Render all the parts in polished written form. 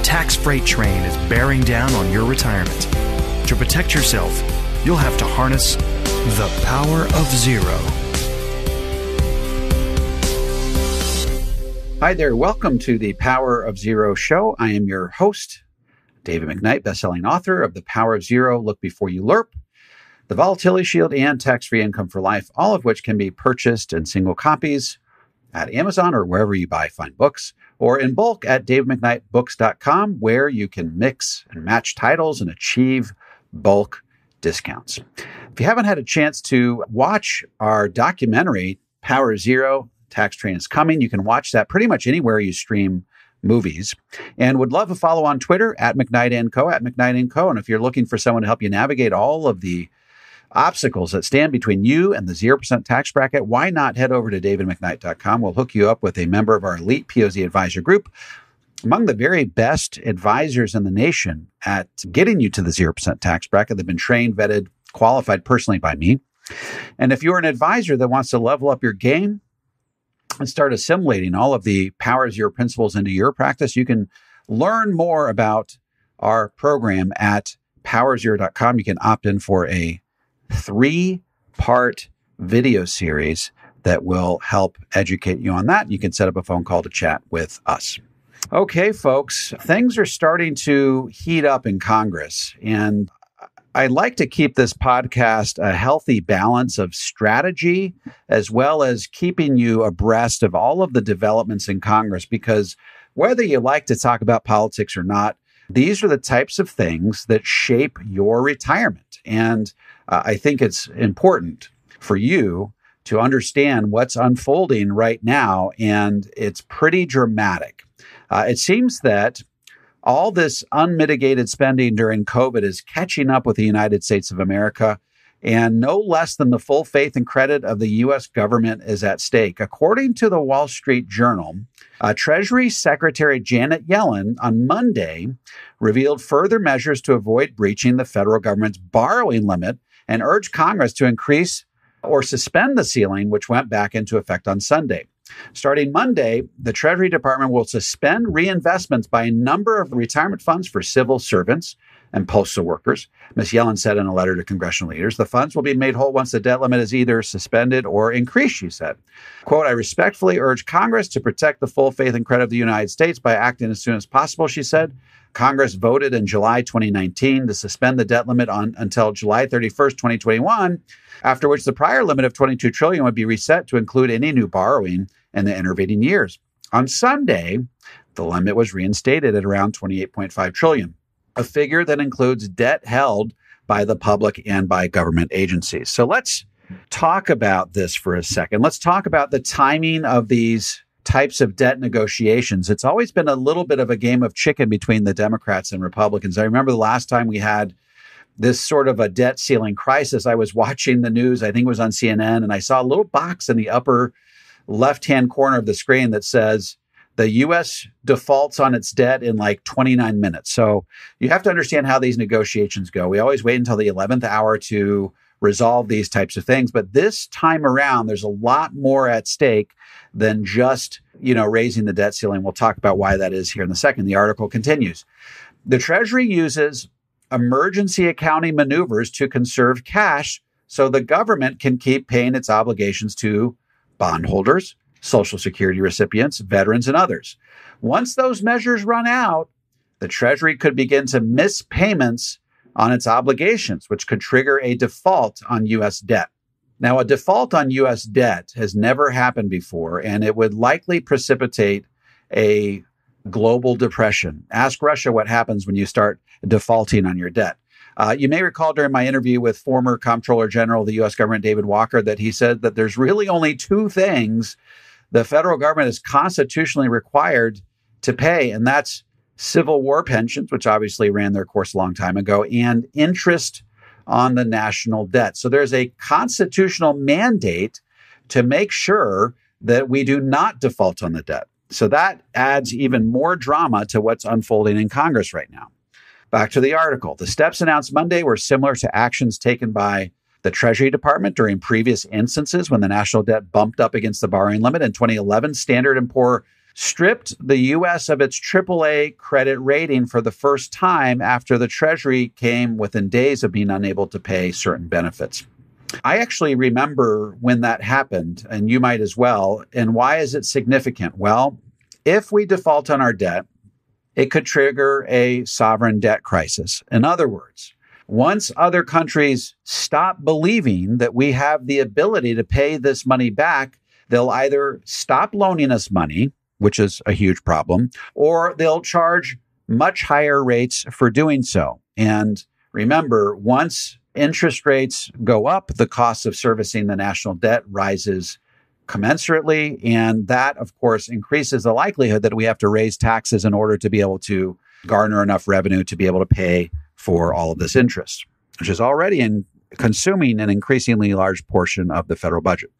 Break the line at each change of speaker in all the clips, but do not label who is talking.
tax freight train is bearing down on your retirement. To protect yourself, you'll have to harness the power of zero.
Hi there. Welcome to the Power of Zero show. I am your host, David McKnight, bestselling author of The Power of Zero, Look Before You LERP, The Volatility Shield, and Tax-Free Income for Life, all of which can be purchased in single copies at Amazon or wherever you buy fine books, or in bulk at davidmcknightbooks.com, where you can mix and match titles and achieve bulk discounts. If you haven't had a chance to watch our documentary, Power of Zero, Tax Train is Coming, you can watch that pretty much anywhere you stream movies, and would love a follow on Twitter at McKnight & Co, at McKnight & Co. And if you're looking for someone to help you navigate all of the obstacles that stand between you and the 0% tax bracket, why not head over to davidmcknight.com? We'll hook you up with a member of our elite POZ advisor group, among the very best advisors in the nation at getting you to the 0% tax bracket. They've been trained, vetted, qualified personally by me. And if you're an advisor that wants to level up your game and start assimilating all of the Power of Zero principles into your practice, you can learn more about our program at powerzero.com. You can opt in for a 3-part video series that will help educate you on that. You can set up a phone call to chat with us. Okay, folks, things are starting to heat up in Congress, and I like to keep this podcast a healthy balance of strategy as well as keeping you abreast of all of the developments in Congress, because whether you like to talk about politics or not, these are the types of things that shape your retirement. And I think it's important for you to understand what's unfolding right now, and it's pretty dramatic. It seems that all this unmitigated spending during COVID is catching up with the United States of America, and no less than the full faith and credit of the U.S. government is at stake. According to the Wall Street Journal, Treasury Secretary Janet Yellin on Monday revealed further measures to avoid breaching the federal government's borrowing limit and urged Congress to increase or suspend the ceiling, which went back into effect on Sunday. Starting Monday, the Treasury Department will suspend reinvestments by a number of retirement funds for civil servants and postal workers. Ms. Yellin said in a letter to congressional leaders, the funds will be made whole once the debt limit is either suspended or increased, she said. Quote, I respectfully urge Congress to protect the full faith and credit of the United States by acting as soon as possible, she said. Congress voted in July 2019 to suspend the debt limit until July 31st, 2021, after which the prior limit of $22 trillion would be reset to include any new borrowing in the intervening years. On Sunday, the limit was reinstated at around $28.5 trillion, a figure that includes debt held by the public and by government agencies. So let's talk about this for a second. Let's talk about the timing of these types of debt negotiations. It's always been a little bit of a game of chicken between the Democrats and Republicans. I remember the last time we had this sort of a debt ceiling crisis, I was watching the news, I think it was on CNN, and I saw a little box in the upper left-hand corner of the screen that says the U.S. defaults on its debt in like 29 minutes. So you have to understand how these negotiations go. We always wait until the 11th hour to resolve these types of things. But this time around, there's a lot more at stake than just, raising the debt ceiling. We'll talk about why that is here in a second. The article continues. The Treasury uses emergency accounting maneuvers to conserve cash so the government can keep paying its obligations to bondholders, Social Security recipients, veterans, and others. Once those measures run out, the Treasury could begin to miss payments on its obligations, which could trigger a default on U.S. debt. Now, a default on U.S. debt has never happened before, and it would likely precipitate a global depression. Ask Russia what happens when you start defaulting on your debt. You may recall during my interview with former Comptroller General of the U.S. government, David Walker, that he said that there's really only two things the federal government is constitutionally required to pay, and that's Civil War pensions, which obviously ran their course a long time ago, and interest on the national debt. So there's a constitutional mandate to make sure that we do not default on the debt. So that adds even more drama to what's unfolding in Congress right now. Back to the article. The steps announced Monday were similar to actions taken by the Treasury Department during previous instances when the national debt bumped up against the borrowing limit. In 2011, Standard & Poor stripped the U.S. of its AAA credit rating for the first time after the Treasury came within days of being unable to pay certain benefits. I actually remember when that happened, and you might as well. And why is it significant? Well, if we default on our debt, it could trigger a sovereign debt crisis. In other words, once other countries stop believing that we have the ability to pay this money back, they'll either stop loaning us money, which is a huge problem, or they'll charge much higher rates for doing so. And remember, once interest rates go up, the cost of servicing the national debt rises commensurately. And that, of course, increases the likelihood that we have to raise taxes in order to be able to garner enough revenue to be able to pay for all of this interest, which is already consuming an increasingly large portion of the federal budget.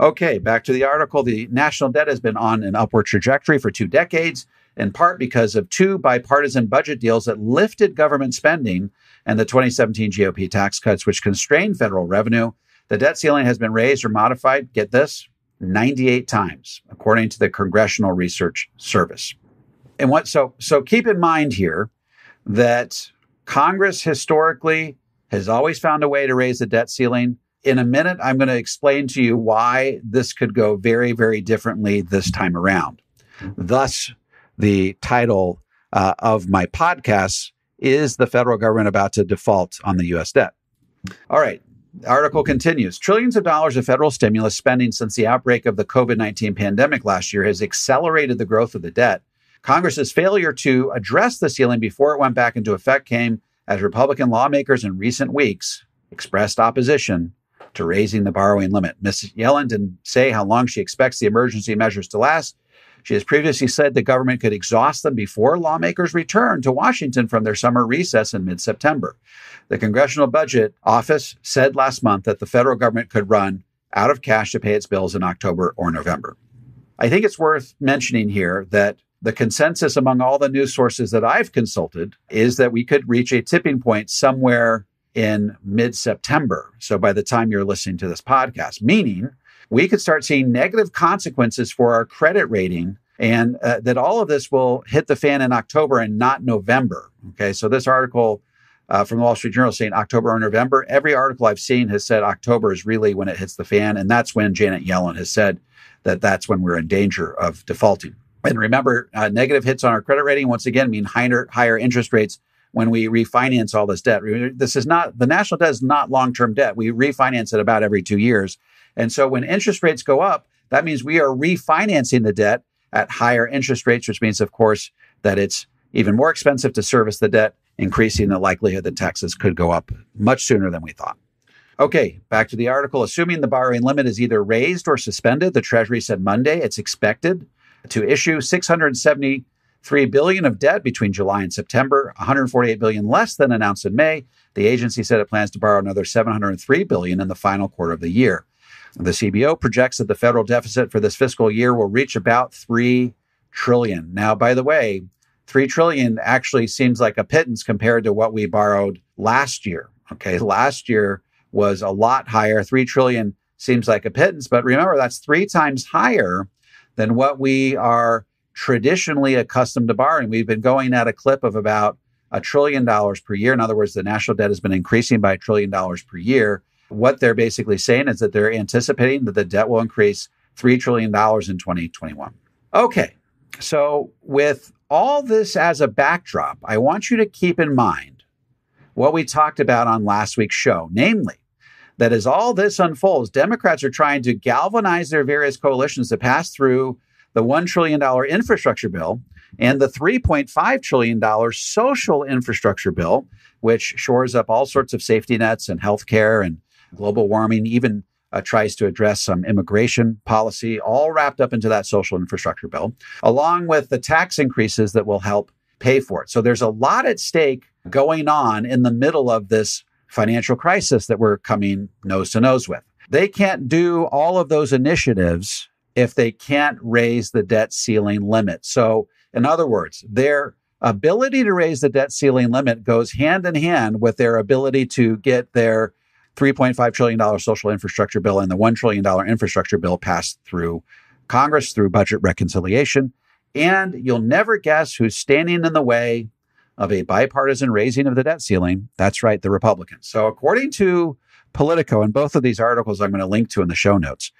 Okay, back to the article. The national debt has been on an upward trajectory for 2 decades, in part because of 2 bipartisan budget deals that lifted government spending and the 2017 GOP tax cuts, which constrained federal revenue. The debt ceiling has been raised or modified, get this, 98 times, according to the Congressional Research Service. And so keep in mind here that Congress historically has always found a way to raise the debt ceiling. In a minute, I'm going to explain to you why this could go very, very differently this time around. Thus, the title of my podcast is The Federal Government About to Default on the U.S. Debt? All right. The article continues. Trillions of dollars of federal stimulus spending since the outbreak of the COVID-19 pandemic last year has accelerated the growth of the debt. Congress's failure to address the ceiling before it went back into effect came as Republican lawmakers in recent weeks expressed opposition to raising the borrowing limit. Ms. Yellin didn't say how long she expects the emergency measures to last. She has previously said the government could exhaust them before lawmakers return to Washington from their summer recess in mid-September. The Congressional Budget Office said last month that the federal government could run out of cash to pay its bills in October or November. I think it's worth mentioning here that the consensus among all the news sources that I've consulted is that we could reach a tipping point somewhere in mid-September. So by the time you're listening to this podcast, meaning we could start seeing negative consequences for our credit rating, and that all of this will hit the fan in October and not November. Okay, so this article from the Wall Street Journal saying October or November. Every article I've seen has said October is really when it hits the fan, and that's when Janet Yellin has said that that's when we're in danger of defaulting. And remember, negative hits on our credit rating, once again, mean higher interest rates when we refinance all this debt. The national debt is not long-term debt. We refinance it about every 2 years. And so when interest rates go up, that means we are refinancing the debt at higher interest rates, which means, of course, that it's even more expensive to service the debt, increasing the likelihood that taxes could go up much sooner than we thought. Okay, back to the article. Assuming the borrowing limit is either raised or suspended, the Treasury said Monday it's expected to issue $673 billion of debt between July and September, $148 billion less than announced in May. The agency said it plans to borrow another $703 billion in the final quarter of the year. The CBO projects that the federal deficit for this fiscal year will reach about $3 trillion. Now, by the way, $3 trillion actually seems like a pittance compared to what we borrowed last year. Okay, last year was a lot higher. $3 trillion seems like a pittance, but remember, that's 3 times higher than what we are traditionally accustomed to borrowing. We've been going at a clip of about $1 trillion per year. In other words, the national debt has been increasing by $1 trillion per year. What they're basically saying is that they're anticipating that the debt will increase $3 trillion in 2021. Okay, so with all this as a backdrop, I want you to keep in mind what we talked about on last week's show, namely that as all this unfolds, Democrats are trying to galvanize their various coalitions to pass through the $1 trillion infrastructure bill and the $3.5 trillion social infrastructure bill, which shores up all sorts of safety nets and healthcare and global warming, even tries to address some immigration policy, all wrapped up into that social infrastructure bill, along with the tax increases that will help pay for it. So there's a lot at stake going on in the middle of this financial crisis that we're coming nose to nose with. They can't do all of those initiatives if they can't raise the debt ceiling limit. So in other words, their ability to raise the debt ceiling limit goes hand in hand with their ability to get their $3.5 trillion social infrastructure bill and the $1 trillion infrastructure bill passed through Congress through budget reconciliation. And you'll never guess who's standing in the way of a bipartisan raising of the debt ceiling. That's right, the Republicans. So according to Politico, and both of these articles I'm going to link to in the show notes,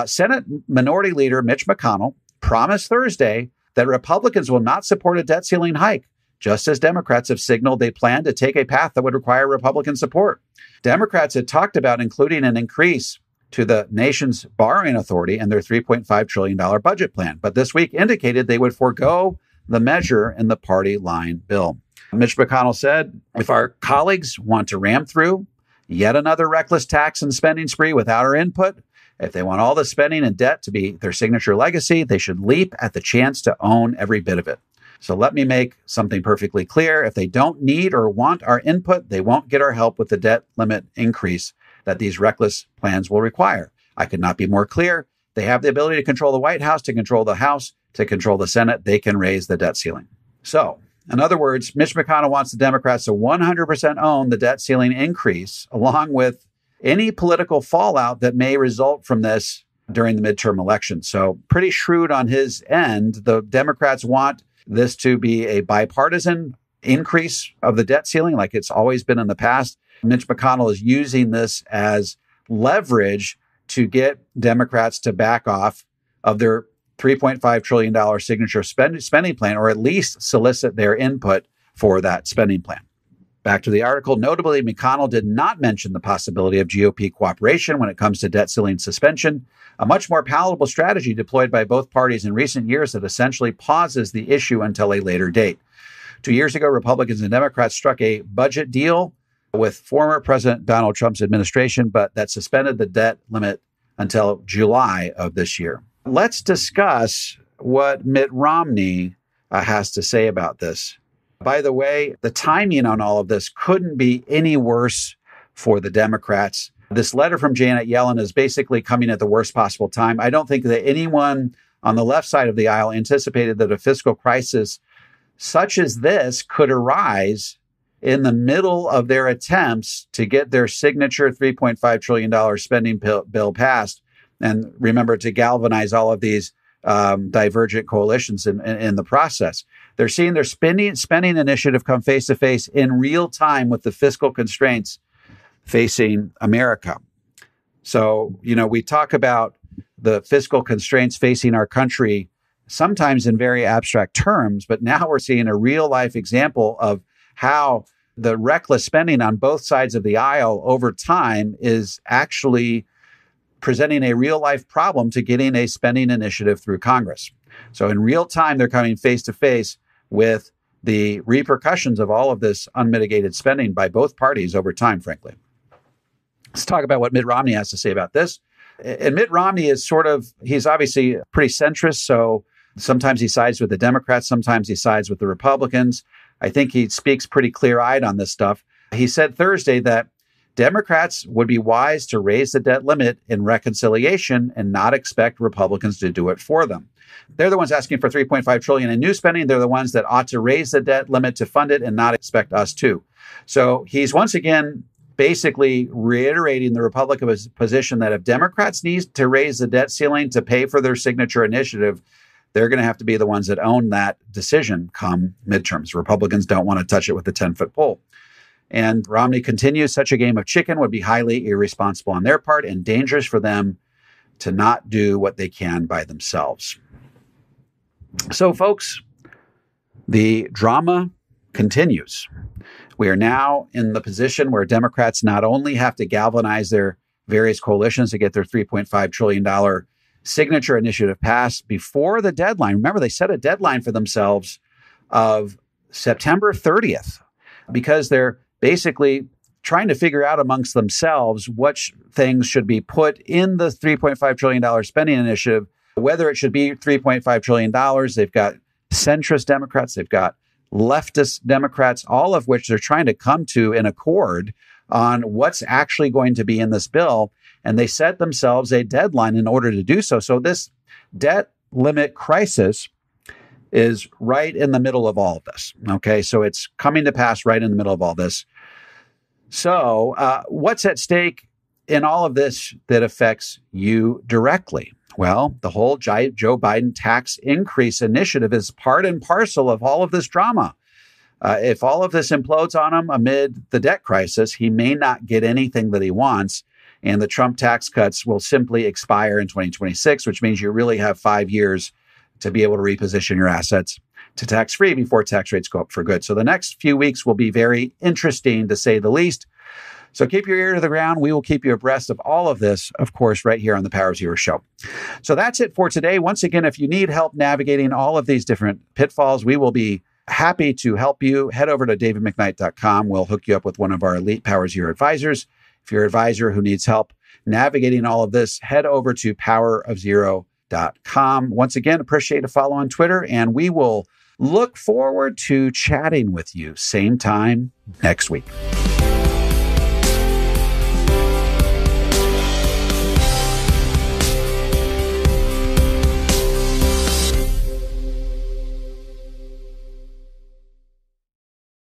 Senate Minority Leader Mitch McConnell promised Thursday that Republicans will not support a debt ceiling hike, just as Democrats have signaled they plan to take a path that would require Republican support. Democrats had talked about including an increase to the nation's borrowing authority in their $3.5 trillion budget plan, but this week indicated they would forego the measure in the party line bill. Mitch McConnell said, if our colleagues want to ram through yet another reckless tax and spending spree without our input, if they want all the spending and debt to be their signature legacy, they should leap at the chance to own every bit of it. So let me make something perfectly clear. If they don't need or want our input, they won't get our help with the debt limit increase that these reckless plans will require. I could not be more clear. They have the ability to control the White House, to control the House, to control the Senate. They can raise the debt ceiling. So, in other words, Mitch McConnell wants the Democrats to 100% own the debt ceiling increase, along with any political fallout that may result from this during the midterm election. So, pretty shrewd on his end. The Democrats want this to be a bipartisan increase of the debt ceiling, like it's always been in the past. Mitch McConnell is using this as leverage to get Democrats to back off of their $3.5 trillion signature spending plan, or at least solicit their input for that spending plan. Back to the article. Notably, McConnell did not mention the possibility of GOP cooperation when it comes to debt ceiling suspension, a much more palatable strategy deployed by both parties in recent years that essentially pauses the issue until a later date. 2 years ago, Republicans and Democrats struck a budget deal with former President Donald Trump's administration, but that suspended the debt limit until July of this year. Let's discuss what Mitt Romney has to say about this. By the way, the timing on all of this couldn't be any worse for the Democrats. This letter from Janet Yellin is basically coming at the worst possible time. I don't think that anyone on the left side of the aisle anticipated that a fiscal crisis such as this could arise in the middle of their attempts to get their signature $3.5 trillion spending bill passed. And remember, to galvanize all of these divergent coalitions in the process. They're seeing their spending initiative come face to face in real time with the fiscal constraints facing America. So, we talk about the fiscal constraints facing our country sometimes in very abstract terms, but now we're seeing a real life example of how the reckless spending on both sides of the aisle over time is actually presenting a real life problem to getting a spending initiative through Congress. So in real time, they're coming face to face with the repercussions of all of this unmitigated spending by both parties over time, frankly. Let's talk about what Mitt Romney has to say about this. And Mitt Romney is he's obviously pretty centrist. So sometimes he sides with the Democrats, sometimes he sides with the Republicans. I think he speaks pretty clear-eyed on this stuff. He said Thursday that Democrats would be wise to raise the debt limit in reconciliation and not expect Republicans to do it for them. They're the ones asking for $3.5 trillion in new spending. They're the ones that ought to raise the debt limit to fund it and not expect us to. So he's once again basically reiterating the Republican position that if Democrats need to raise the debt ceiling to pay for their signature initiative, they're going to have to be the ones that own that decision come midterms. Republicans don't want to touch it with a 10-foot pole. And Romney continues, such a game of chicken would be highly irresponsible on their part and dangerous for them to not do what they can by themselves. So, folks, the drama continues. We are now in the position where Democrats not only have to galvanize their various coalitions to get their $3.5 trillion signature initiative passed before the deadline. Remember, they set a deadline for themselves of September 30th because they're basically trying to figure out amongst themselves which things should be put in the $3.5 trillion spending initiative, whether it should be $3.5 trillion. They've got centrist Democrats, they've got leftist Democrats, all of which they're trying to come to an accord on what's actually going to be in this bill. And they set themselves a deadline in order to do so. So this debt limit crisis is right in the middle of all of this. Okay, so it's coming to pass right in the middle of all this. So what's at stake in all of this that affects you directly? Well, the whole Joe Biden tax increase initiative is part and parcel of all of this drama. If all of this implodes on him amid the debt crisis, he may not get anything that he wants. And the Trump tax cuts will simply expire in 2026, which means you really have 5 years to be able to reposition your assets to tax-free before tax rates go up for good. So the next few weeks will be very interesting, to say the least. So keep your ear to the ground. We will keep you abreast of all of this, of course, right here on the Power Zero Show. So that's it for today. Once again, if you need help navigating all of these different pitfalls, we will be happy to help you. Head over to davidmcknight.com. We'll hook you up with one of our elite Power Zero advisors. If you're an advisor who needs help navigating all of this, head over to powerofzero.com. Once again, appreciate a follow on Twitter, and we will look forward to chatting with you same time next week.